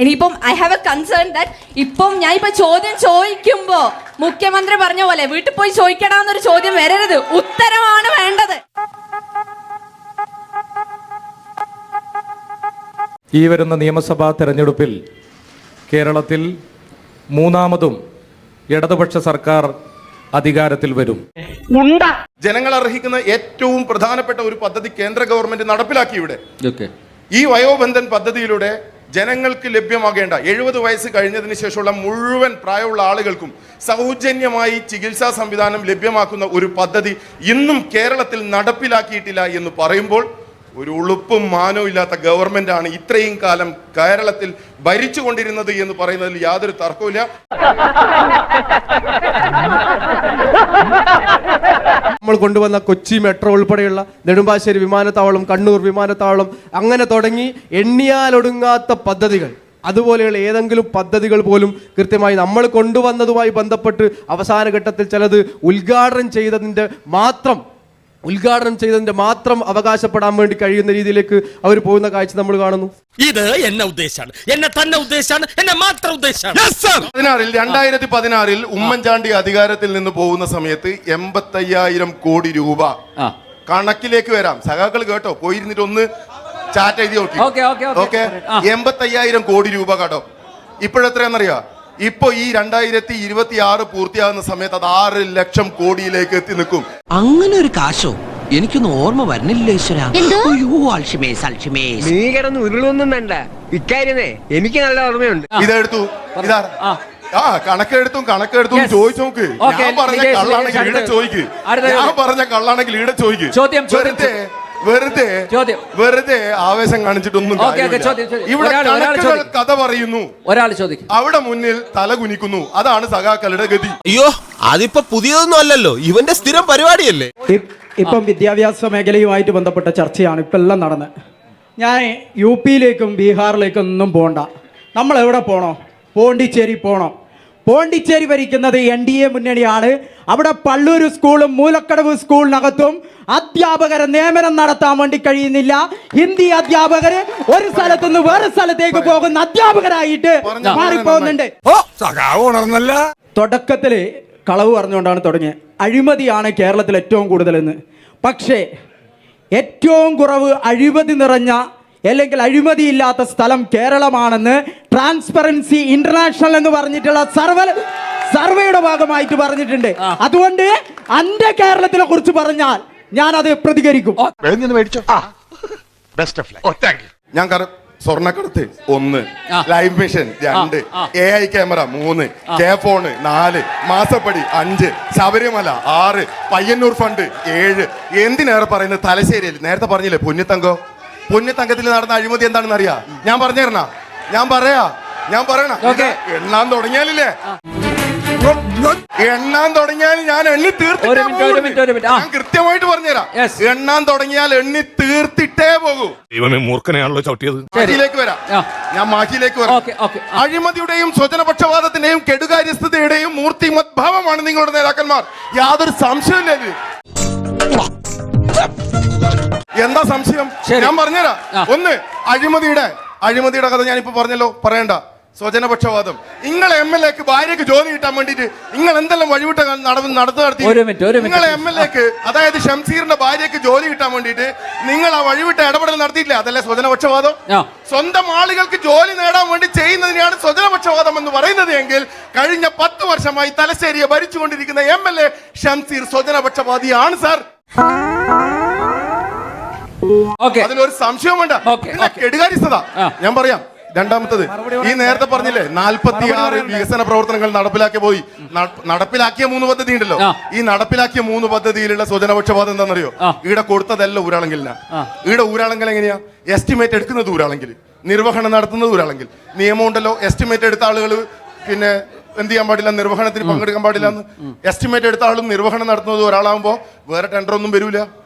ഇനിയിപ്പം I have A concern that ഇപ്പം ഞാൻ ഇപ്പൊ ചോദ്യം ചോദിക്കുമ്പോ മുഖ്യമന്ത്രി പറഞ്ഞ പോലെ വീട്ടിൽ പോയി ചോദിക്കണമെന്നൊരു ചോദ്യം വരരുത്, ഉത്തരമാണ് വേണ്ടത്. ഈ വരുന്ന നിയമസഭാ തെരഞ്ഞെടുപ്പിൽ കേരളത്തിൽ മൂന്നാമതും ഇടതുപക്ഷ സർക്കാർ അധികാരത്തിൽ വരും. ജനങ്ങൾ അർഹിക്കുന്ന ഏറ്റവും പ്രധാനപ്പെട്ട ഒരു പദ്ധതി കേന്ദ്ര ഗവൺമെന്റ് നടപ്പിലാക്കി ഇവിടെ. ഈ വയോബന്ധൻ പദ്ധതിയിലൂടെ ജനങ്ങൾക്ക് ലഭ്യമാകേണ്ട 70 വയസ്സ് കഴിഞ്ഞതിന് ശേഷമുള്ള മുഴുവൻ പ്രായമുള്ള ആളുകൾക്കും സൗജന്യമായി ചികിത്സാ സംവിധാനം ലഭ്യമാക്കുന്ന ഒരു പദ്ധതി ഇന്നും കേരളത്തിൽ നടപ്പിലാക്കിയിട്ടില്ല എന്ന് പറയുമ്പോൾ ഒരു ഉളുപ്പും മാനവും ഇല്ലാത്ത ഗവൺമെന്റ് ആണ് ഇത്രയും കാലം കേരളത്തിൽ ഭരിച്ചുകൊണ്ടിരുന്നത് എന്ന് പറയുന്നതിൽ യാതൊരു തർക്കവുമില്ല. നമ്മൾ കൊണ്ടുവന്ന കൊച്ചി മെട്രോ ഉൾപ്പെടെയുള്ള നെടുമ്പാശ്ശേരി വിമാനത്താവളം, കണ്ണൂർ വിമാനത്താവളം, അങ്ങനെ തുടങ്ങി എണ്ണിയാലൊടുങ്ങാത്ത പദ്ധതികൾ, അതുപോലെയുള്ള ഏതെങ്കിലും പദ്ധതികൾ പോലും കൃത്യമായി നമ്മൾ കൊണ്ടുവന്നതുമായി ബന്ധപ്പെട്ട് അവസാന ഘട്ടത്തിൽ ചിലത് ഉദ്ഘാടനം ചെയ്തതിൻ്റെ മാത്രം അവകാശപ്പെടാൻ വേണ്ടി കഴിയുന്ന രീതിയിലേക്ക് അവർ പോകുന്ന കാഴ്ച നമ്മൾ കാണുന്നു. ഇത് എന്നെ ഉദ്ദേശാണ്, എന്നെ തന്നെ ഉദ്ദേശാണ്, എന്നെ മാത്രം ഉദ്ദേശാണ്. 2016 ഉമ്മൻചാണ്ടി അധികാരത്തിൽ നിന്ന് പോകുന്ന സമയത്ത് 85,000 കോടി രൂപ കണക്കിലേക്ക് വരാം. സഖാക്കൾ കേട്ടോ, പോയിരുന്നിട്ട് ഒന്ന് ചാറ്റ് എഴുതി നോക്കി. ഓക്കെ, 85,000 കോടി രൂപ കേട്ടോ. ഇപ്പോഴെത്രയാണെന്നറിയാം? ഇപ്പൊ ഈ 2026 പൂർത്തിയാകുന്ന സമയത്ത് അത് 6 ലക്ഷം കോടിയിലേക്ക് എത്തി നിൽക്കും. അങ്ങനെ ഒരു കാശോ എനിക്കൊന്നും ഓർമ്മ വരുന്നില്ല. നീ കിടന്ന് ഉരുളൊന്നും വേണ്ട, ഇക്കാര്യമേ എനിക്ക് നല്ല ഓർമ്മയുണ്ട്. ഇതെടുത്തു, ഇതാ കണക്കെടുത്തും ചോദിച്ചു നോക്ക്. ഞാൻ പറഞ്ഞ കള്ളാണെങ്കിൽ ഈടെ ചോദിക്ക്, വെറുതെ ആവേശം കാണിച്ചിട്ടൊന്നും ഇവിടെ കണക്കുകൾ കഥ പറയുന്നു, ഒരാൾ ചോദിക്കും, അവിടെ മുന്നിൽ തല കുനിക്കുന്നു. അതാണ് സഖാക്കളുടെ ഗതി. അയ്യോ, അതിപ്പോ പുതിയതൊന്നും അല്ലല്ലോ, ഇവന്റെ സ്ഥിരം പരിപാടിയല്ലേ. ഇപ്പം വിദ്യാഭ്യാസ മേഖലയുമായിട്ട് ബന്ധപ്പെട്ട ചർച്ചയാണ് ഇപ്പം എല്ലാം നടന്നത്. ഞാൻ UP-യിലേക്കും ബീഹാറിലേക്കും ഒന്നും പോകണ്ട. നമ്മൾ എവിടെ പോകണോ? പോണ്ടിച്ചേരി പോകണം. പോണ്ടിച്ചേരി ഭരിക്കുന്നത് NDA മുന്നണിയാണ്. അവിടെ പള്ളൂർ സ്കൂളും മൂലക്കടവ് സ്കൂളിനകത്തും അധ്യാപകരെ നിയമനം നടത്താൻ വേണ്ടി കഴിയുന്നില്ല. ഹിന്ദി അധ്യാപകര് ഒരു സ്ഥലത്തു നിന്ന് വേറെ സ്ഥലത്തേക്ക് പോകുന്ന അധ്യാപകരായിട്ട് മാറിപ്പോകുന്നുണ്ട്. തുടക്കത്തില് കളവ് പറഞ്ഞുകൊണ്ടാണ് തുടങ്ങിയത്. അഴിമതിയാണ് കേരളത്തിൽ ഏറ്റവും കൂടുതലെന്ന്. പക്ഷേ ഏറ്റവും കുറവ് അഴിമതി നിറഞ്ഞ അല്ലെങ്കിൽ അഴിമതിയില്ലാത്ത സ്ഥലം കേരളമാണെന്ന് ട്രാൻസ്പെറൻസി ഇന്റർനാഷണൽ എന്ന് പറഞ്ഞിട്ടുള്ള സർവേയുടെ ഭാഗമായിട്ട് പറഞ്ഞിട്ടുണ്ട്. അതുകൊണ്ട് അന്റെ കേരളത്തിനെ കുറിച്ച് പറഞ്ഞാൽ ഞാൻ അത് പ്രതികരിക്കും. ഞാൻ സ്വർണ്ണക്കടത്ത് 1, live mission 2, AI camera 3, phone 4, മാസപ്പടി 5, ശബരിമല 6, പയ്യന്നൂർ ഫണ്ട് 7. എന്തിനേറെ പറയുന്നത് തലശ്ശേരിയിൽ നേരത്തെ പറഞ്ഞില്ലേ പൊന്നിത്തങ്കത്തിൽ നടന്ന അഴിമതി എന്താണെന്ന് അറിയാ? ഞാൻ പറഞ്ഞേരണ, ഞാൻ പറയണ എണ്ണാൻ തുടങ്ങിയാലില്ലേ, ഞാൻ എണ്ണി തീർത്തിട്ടേ ഞാൻ കൃത്യമായിട്ട് പറഞ്ഞുതരാം. എണ്ണാൻ തുടങ്ങിയാൽ എണ്ണി തീർത്തിട്ടേ പോകൂ. മൂർഖനെയാണല്ലോ ചവിട്ടിയത്. ഞാൻ മാഹിയിലേക്ക് വരാം. അഴിമതിയുടെയും സ്വജനപക്ഷപാതത്തിന്റെയും കെടുകാര്യസ്ഥതയുടെയും മൂർത്തിമദ്ഭാവമാണ് നിങ്ങളുടെ നേതാക്കന്മാർ. യാതൊരു സംശയമില്ല. എന്താ സംശയം? ഞാൻ പറഞ്ഞുതരാം. ഒന്ന്, അഴിമതിയുടെ കഥ ഞാനിപ്പോ പറഞ്ഞല്ലോ, പറയണ്ട. സ്വജനപക്ഷപാതം. നിങ്ങളെ MLAക്ക് ഭാര്യക്ക് ജോലി കിട്ടാൻ വേണ്ടിട്ട് നിങ്ങൾ എന്തെല്ലാം വഴിവിട്ട നടത്തി? നിങ്ങളെ MLAക്ക്, അതായത് ഷംസീറിന്റെ ഭാര്യക്ക് ജോലി കിട്ടാൻ വേണ്ടിട്ട് നിങ്ങൾ ആ വഴിവിട്ട ഇടപെടൽ നടത്തിയിട്ടില്ല. അതല്ലേ സ്വജനപക്ഷപാതം? സ്വന്തം ആളുകൾക്ക് ജോലി നേടാൻ വേണ്ടി ചെയ്യുന്നതിനെയാണ് സ്വജനപക്ഷപാതം എന്ന് പറയുന്നത് എങ്കിൽ കഴിഞ്ഞ 10 വർഷമായി തലശ്ശേരിയെ ഭരിച്ചുകൊണ്ടിരിക്കുന്ന MLA ഷംസീർ സ്വജനപക്ഷപാതിയാണ് സാർ. അതിലൊരു സംശയം വേണ്ട. കെടുകാര്യസ്ഥത ഞാൻ പറയാം. രണ്ടാമത്തത്, ഈ നേരത്തെ പറഞ്ഞില്ലേ 46 വികസന പ്രവർത്തനങ്ങൾ നടപ്പിലാക്കിയ 3 പദ്ധതി ഉണ്ടല്ലോ. ഈ നടപ്പിലാക്കിയ 3 പദ്ധതിയിലുള്ള സ്വജനപക്ഷപാതം എന്താണെന്നറിയോ? ഈടെ കൊടുത്തതല്ല ഊരാളെങ്കിലിനാ. ഈടെ ഊരാളെങ്കിൽ എങ്ങനെയാ? എസ്റ്റിമേറ്റ് എടുക്കുന്നത് ഊരാളെങ്കിൽ, നിർവഹണം നടത്തുന്നത് ഊരാളെങ്കിൽ. നിയമം ഉണ്ടല്ലോ, എസ്റ്റിമേറ്റ് എടുത്ത ആളുകൾ പിന്നെ എന്ത് ചെയ്യാൻ പാടില്ല, നിർവഹണത്തിന് പങ്കെടുക്കാൻ പാടില്ല എന്ന്. എസ്റ്റിമേറ്റ് എടുത്ത ആളും നിർവഹണം നടത്തുന്നത് ഒരാളാകുമ്പോൾ വേറെ ടെൻഡർ ഒന്നും വരൂല.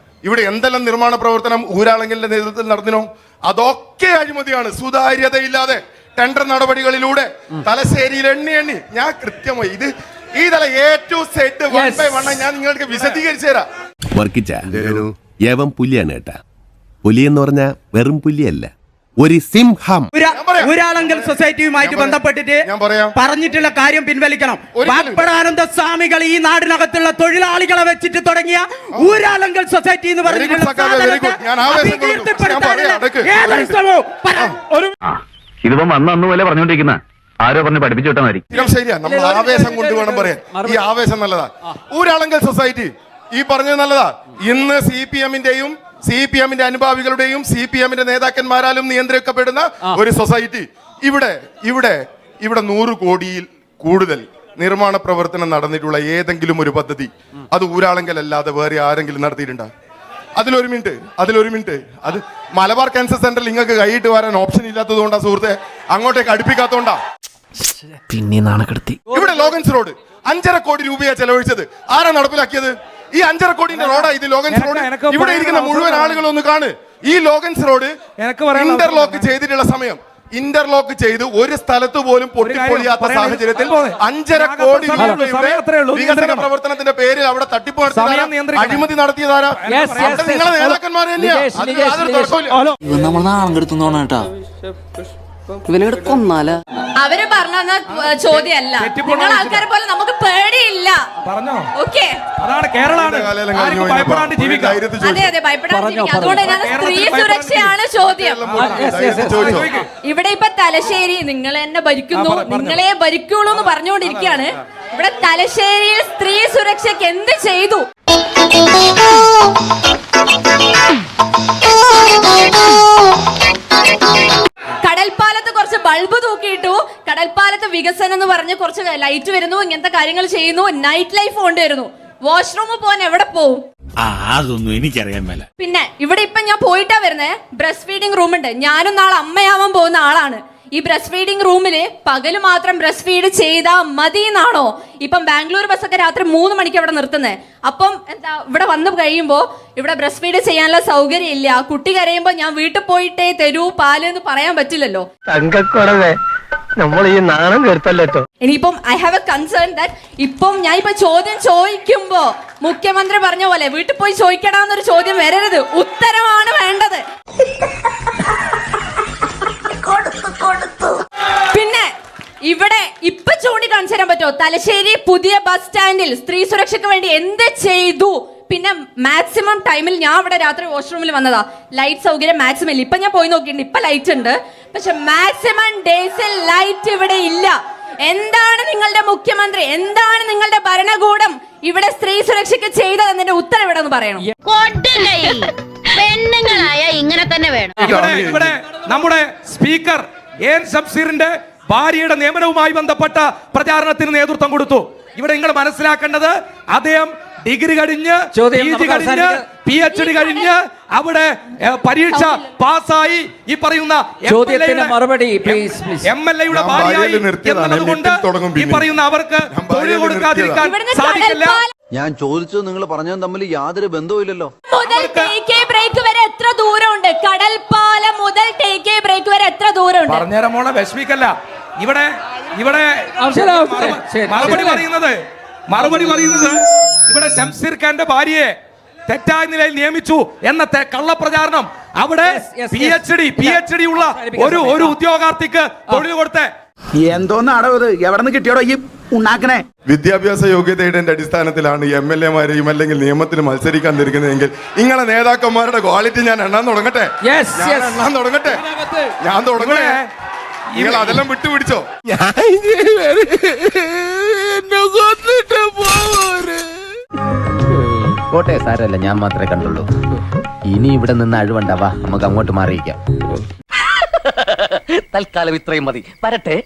ഇവിടെ എന്തെല്ലാം നിർമ്മാണ പ്രവർത്തനം ഊരാളെങ്കിലിന്റെ നേതൃത്വത്തിൽ നടത്തിനോ അതൊക്കെ അഴിമതിയാണ്. സുതാര്യതയില്ലാതെ ടെൻഡർ നടപടികളിലൂടെ തലശ്ശേരിയിൽ എണ്ണി ഞാൻ കൃത്യമായി ഈ തല A to Z 1 by 1 ഞാൻ നിങ്ങൾക്ക് വിശദീകരിച്ചു തരാം. പുലിയാണ് കേട്ടാ. പുലി എന്ന് പറഞ്ഞാൽ വെറും പുലിയല്ല, ഒരു സിംഹം. ഊരാളങ്കൽ സൊസൈറ്റിയുമായിട്ട് ബന്ധപ്പെട്ടിട്ട് ഞാൻ പറയാം. പറഞ്ഞിട്ടുള്ള കാര്യം പിൻവലിക്കണം. ബാപ്പടാനന്ദ സ്വാമികൾ ഈ നാടിനകത്തുള്ള തൊഴിലാളികളെ വെച്ചിട്ട് തുടങ്ങിയ ഊരാളങ്കൽ സൊസൈറ്റി എന്ന് പറഞ്ഞിട്ടുള്ള ഇതിപ്പം അന്ന് പോലെ പറഞ്ഞോണ്ടിരിക്കുന്ന ആരോ പറഞ്ഞ് പഠിപ്പിച്ചു വിട്ടാൽ മതി. ശരിയാ, നമ്മൾ ആവേശം കൊണ്ട് വേണം പറയാൻ. ഈ ആവേശം നല്ലതാ. ഊരാളങ്കൽ സൊസൈറ്റി ഈ പറഞ്ഞത് നല്ലതാ. ഇന്ന് CPM-ന്റെ അനുഭാവികളുടെയും CPM-ന്റെ നേതാക്കന്മാരാലും നിയന്ത്രിക്കപ്പെടുന്ന ഒരു സൊസൈറ്റി. ഇവിടെ 100 കോടിയിൽ കൂടുതൽ നിർമ്മാണ പ്രവർത്തനം നടന്നിട്ടുള്ള ഏതെങ്കിലും ഒരു പദ്ധതി അത് ഊരാളങ്കൽ അല്ലാതെ വേറെ ആരെങ്കിലും നടത്തിയിട്ടുണ്ടോ? അതിലൊരു മിനിറ്റ് അത് മലബാർ ക്യാൻസർ സെന്ററിൽ നിങ്ങൾക്ക് കൈയിട്ട് വരാൻ ഓപ്ഷൻ ഇല്ലാത്തത് കൊണ്ടാ സുഹൃത്തെ, അങ്ങോട്ടേക്ക് അടുപ്പിക്കാത്തോണ്ടാ. പിന്നെ നാണക്കെടുത്തി. ഇവിടെ ലോഗൻസ് റോഡ് 5.5 കോടി രൂപയാ ചെലവഴിച്ചത്. ആരാ നടപ്പിലാക്കിയത്? ഈ 5.5 കോടിന്റെ റോഡാ ഇത് ലോഗൻസ് റോഡ്. ഇവിടെ ഇരിക്കുന്ന മുഴുവൻ ആളുകൾ ഒന്ന് കാണ്. ഈ ലോഗൻസ് റോഡ് ഇന്റർലോക്ക് ചെയ്തിട്ടുള്ള സമയം, ഇന്റർലോക്ക് ചെയ്ത് ഒരു സ്ഥലത്ത് പോലും പൊട്ടിപ്പൊളിയാത്ത സാഹചര്യത്തിൽ 5.5 കോടി രൂപയുടെ വികസന പ്രവർത്തനത്തിന്റെ പേരിൽ അവിടെ തട്ടിപ്പ് നടത്തിയതാരാ? അഴിമതി നടത്തിയതാരാ? നിങ്ങളെ നേതാക്കന്മാർ തന്നെയാ. നമ്മൾ നാണം കെടുത്തുന്നോണേട്ടാ. ഇവനെ കൊന്നാല അവര് പറഞ്ഞ ചോദ്യമല്ല. നിങ്ങൾ ആൾക്കാരെ പോലെ നമുക്ക് പേടിയില്ല. ഓക്കെ, അതാണ് കേരളമാണ്. അതെ ഭയപ്പെടാൻ. അതുകൊണ്ട് തന്നെയാണ് സ്ത്രീ സുരക്ഷയാണ് ചോദ്യം. ഇവിടെ ഇപ്പൊ തലശ്ശേരി നിങ്ങൾ എന്നെ ഭരിക്കുന്നു, നിങ്ങളെ ഭരിക്കുള്ളൂ എന്ന് പറഞ്ഞുകൊണ്ടിരിക്കുകയാണ്. ഇവിടെ തലശ്ശേരിയിൽ സ്ത്രീ സുരക്ഷയ്ക്ക് എന്ത് ചെയ്തു? കടൽപ്പാലത്ത് കുറച്ച് ബൾബ് തൂക്കിയിട്ടു. കടൽപ്പാലത്ത് വികസനം എന്ന് പറഞ്ഞ് കുറച്ച് ലൈറ്റ് വരുന്നു, ഇങ്ങനത്തെ കാര്യങ്ങൾ ചെയ്യുന്നു, നൈറ്റ് ലൈഫ് കൊണ്ടുവരുന്നു. വാഷ്റൂമിൽ പോകാൻ എവിടെ പോവും? അതൊന്നും എനിക്കറിയാൻ മേല. പിന്നെ ഇവിടെ ഇപ്പൊ ഞാൻ പോയിട്ടാ വരുന്നേ. ബ്രസ്റ്റ് ഫീഡിംഗ് റൂം ഉണ്ട്. ഞാനും നാളെ അമ്മയാവാൻ പോകുന്ന ആളാണ്. ഈ ബ്രസ്റ്റ് ഫീഡിംഗ് റൂമില് പകല് മാത്രം ബ്രസ്റ്റ് ഫീഡ് ചെയ്താൽ മതി എന്നാണോ ഇപ്പം ബാംഗ്ലൂർ ബസ്സൊക്കെ രാത്രി 3 മണിക്ക് അവിടെ നിർത്തുന്നത്? അപ്പം എന്താ ഇവിടെ വന്നു കഴിയുമ്പോ ഇവിടെ ബ്രസ്റ്റ് ഫീഡ് ചെയ്യാനുള്ള സൗകര്യം ഇല്ല. കുട്ടി കരയുമ്പോ ഞാൻ വീട്ടിൽ പോയിട്ടേ തരൂ പാല് എന്ന് പറയാൻ പറ്റില്ലല്ലോ. നമ്മൾ ഈ നാണം കേട്ടല്ലോ. ഇനിയിപ്പം I have A concern that ഇപ്പം ഞാൻ ഇപ്പൊ ചോദ്യം ചോദിക്കുമ്പോ മുഖ്യമന്ത്രി പറഞ്ഞ പോലെ വീട്ടിൽ പോയി ചോദിക്കടാന്നൊരു ചോദ്യം വരരുത്. ഉത്തരമാണ് വേണ്ടത്. പിന്നെ ഇവിടെ ഇപ്പൊ ചൂണ്ടിക്കാണിച്ചു തരാൻ പറ്റുമോ തലശ്ശേരി പുതിയ ബസ് സ്റ്റാൻഡിൽ സ്ത്രീ സുരക്ഷയ്ക്ക് വേണ്ടി എന്ത് ചെയ്തു? പിന്നെ മാക്സിമം ടൈമിൽ ഞാൻ ഇവിടെ രാത്രി വാഷ്റൂമിൽ വന്നതാ. ലൈറ്റ് സൗകര്യം മാക്സിമം ഇല്ല. ഇപ്പൊ ഞാൻ പോയി നോക്കിയിട്ടുണ്ട്, ഇപ്പൊ ലൈറ്റ് ഉണ്ട്. പക്ഷെ മാക്സിമം ഡേയ്സിൽ ലൈറ്റ് ഇവിടെ ഇല്ല. എന്താണ് നിങ്ങളുടെ മുഖ്യമന്ത്രി, എന്താണ് നിങ്ങളുടെ ഭരണകൂടം ഇവിടെ സ്ത്രീ സുരക്ഷയ്ക്ക് ചെയ്തതെന്നതിന്റെ ഉത്തരം ഇവിടെ ഒന്ന് പറയണം. പെണ്ണുങ്ങളായ ഇങ്ങനെ തന്നെ വേണം. ഇവിടെ നമ്മുടെ സ്പീക്കർ എൻ ശംസീറിന്റെ ഭാര്യയുടെ നിയമനവുമായി ബന്ധപ്പെട്ട പ്രചാരണത്തിന് നേതൃത്വം കൊടുത്തു. ഇവിടെ നിങ്ങൾ മനസ്സിലാക്കേണ്ടത് അദ്ദേഹം ഡിഗ്രി കഴിഞ്ഞ് PG കഴിഞ്ഞ് PhD കഴിഞ്ഞ് അവിടെ പരീക്ഷ പാസ്സായി ഈ പറയുന്ന MLA-യുടെ ഭാര്യയായി എന്നതുകൊണ്ട് ഈ പറയുന്ന അവർക്ക് തൊഴിൽ കൊടുക്കാതിരിക്കാൻ സാധിക്കില്ല. ഞാൻ ചോദിച്ചത് നിങ്ങൾ പറഞ്ഞതും തമ്മിൽ യാതൊരു ബന്ധവുമില്ലല്ലോ. മുതൽ ടേക്ക് ബ്രേക്ക് വരെ എത്ര ദൂരമുണ്ട്? കടൽപ്പാലം മുതൽ ടേക്ക് ബ്രേക്ക് വരെ എത്ര ദൂരമുണ്ട്? പറഞ്ഞേരം മോളെ വിഷമിക്കല്ല. ഇവിടെ മറുപടി പറയുന്നത് ഇവിടെ ശംസീർ ഖാന്റെ ഭാര്യയെ തെറ്റായ നിലയിൽ നിയമിച്ചു എന്ന കള്ളപ്രചാരണം അവിടെ PhD ഉള്ള ഒരു ഉദ്യോഗാർത്ഥിക്ക് തൊഴിൽ കൊടുത്തേ. എന്തോന്നാടോ ഇത്? എവിടെ നിന്ന് കിട്ടിയോടോ ഈ ഉണ്ടാക്കണേ? വിദ്യാഭ്യാസ യോഗ്യതയുടെ അടിസ്ഥാനത്തിലാണ് MLA-മാരെയും അല്ലെങ്കിൽ നിയമത്തിൽ മത്സരിക്കാൻ തിരിക്കുന്നതെങ്കിൽ നിങ്ങളെ നേതാക്കന്മാരുടെ ക്വാളിറ്റി ഞാൻ എണ്ണാൻ തുടങ്ങട്ടെ. ഞാൻ തുടങ്ങണേ. നിങ്ങൾ അതെല്ലാം വിട്ടുപിടിച്ചോ? കോട്ടെ സാരല്ല, ഞാൻ മാത്രമേ കണ്ടുള്ളൂ. ഇനി ഇവിടെ നിന്ന് അഴിവണ്ടാവാ, നമുക്ക് അങ്ങോട്ട് മാറിയിക്കാം. തൽക്കാലം ഇത്രയും മതി. വരട്ടെ.